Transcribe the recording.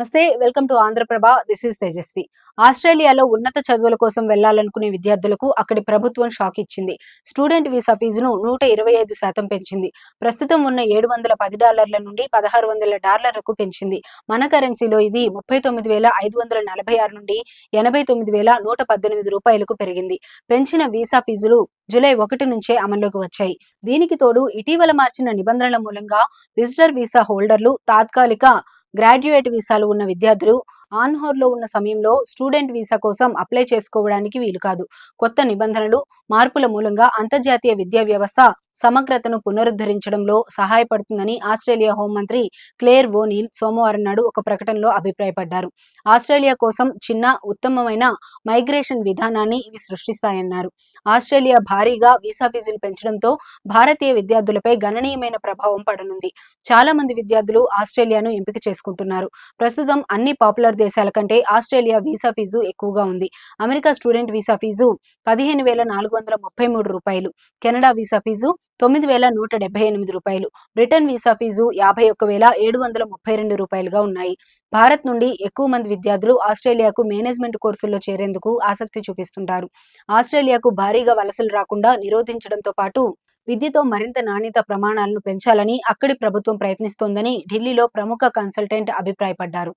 నమస్తే. Welcome to Andhra Prabha. This is Tejaswi. ఆస్ట్రేలియాలో ఉన్నత చదువుల కోసం వెళ్లాలనుకునే విద్యార్థులకు అక్కడి ప్రభుత్వం షాక్ ఇచ్చింది. స్టూడెంట్ వీసా ఫీజును 125% పెంచింది. ప్రస్తుతం ఉన్న $710 నుండి $1600కు పెంచింది. మన కరెన్సీలో ఇది 39,546 నుండి 89,118 రూపాయలకు పెరిగింది. పెంచిన వీసా ఫీజులు జూలై 1 నుంచే అమల్లోకి వచ్చాయి. దీనికి తోడు ఇటీవల మార్చిన నిబంధనల మూలంగా విజిటర్ వీసా హోల్డర్లు, తాత్కాలిక గ్రాడ్యుయేట్ వీసాలు ఉన్న విద్యార్థులు ఆన్ హోర్లో ఉన్న సమయంలో స్టూడెంట్ వీసా కోసం అప్లై చేసుకోవడానికి వీలు కాదు. కొత్త నిబంధనలు, మార్పుల మూలంగా అంతర్జాతీయ విద్యా వ్యవస్థ సమగ్రతను పునరుద్ధరించడంలో సహాయపడుతుందని ఆస్ట్రేలియా హోంమంత్రి క్లేర్ ఓనీల్ సోమవారం నాడు ఒక ప్రకటనలో అభిప్రాయపడ్డారు. ఆస్ట్రేలియా కోసం చిన్న, ఉత్తమమైన మైగ్రేషన్ విధానాన్ని ఇవి సృష్టిస్తాయన్నారు. ఆస్ట్రేలియా భారీగా వీసా ఫీజులు పెంచడంతో భారతీయ విద్యార్థులపై గణనీయమైన ప్రభావం పడనుంది. చాలా మంది విద్యార్థులు ఆస్ట్రేలియాను ఎంపిక చేసుకుంటున్నారు. ప్రస్తుతం అన్ని పాపులర్ దేశాల కంటే ఆస్ట్రేలియా వీసా ఫీజు ఎక్కువగా ఉంది. America student visa fee $15,433, Canada visa fee $9,178, Britain visa fee $51,732గా ఉన్నాయి. భారత్ నుండి ఎక్కువ మంది విద్యార్థులు ఆస్ట్రేలియాకు మేనేజ్మెంట్ కోర్సుల్లో చేరేందుకు ఆసక్తి చూపిస్తుంటారు. ఆస్ట్రేలియాకు భారీగా వలసలు రాకుండా నిరోధించడంతో పాటు విద్యతో మరింత నాణ్యత ప్రమాణాలను పెంచాలని అక్కడి ప్రభుత్వం ప్రయత్నిస్తోందని ఢిల్లీలో ప్రముఖ కన్సల్టెంట్ అభిప్రాయపడ్డారు.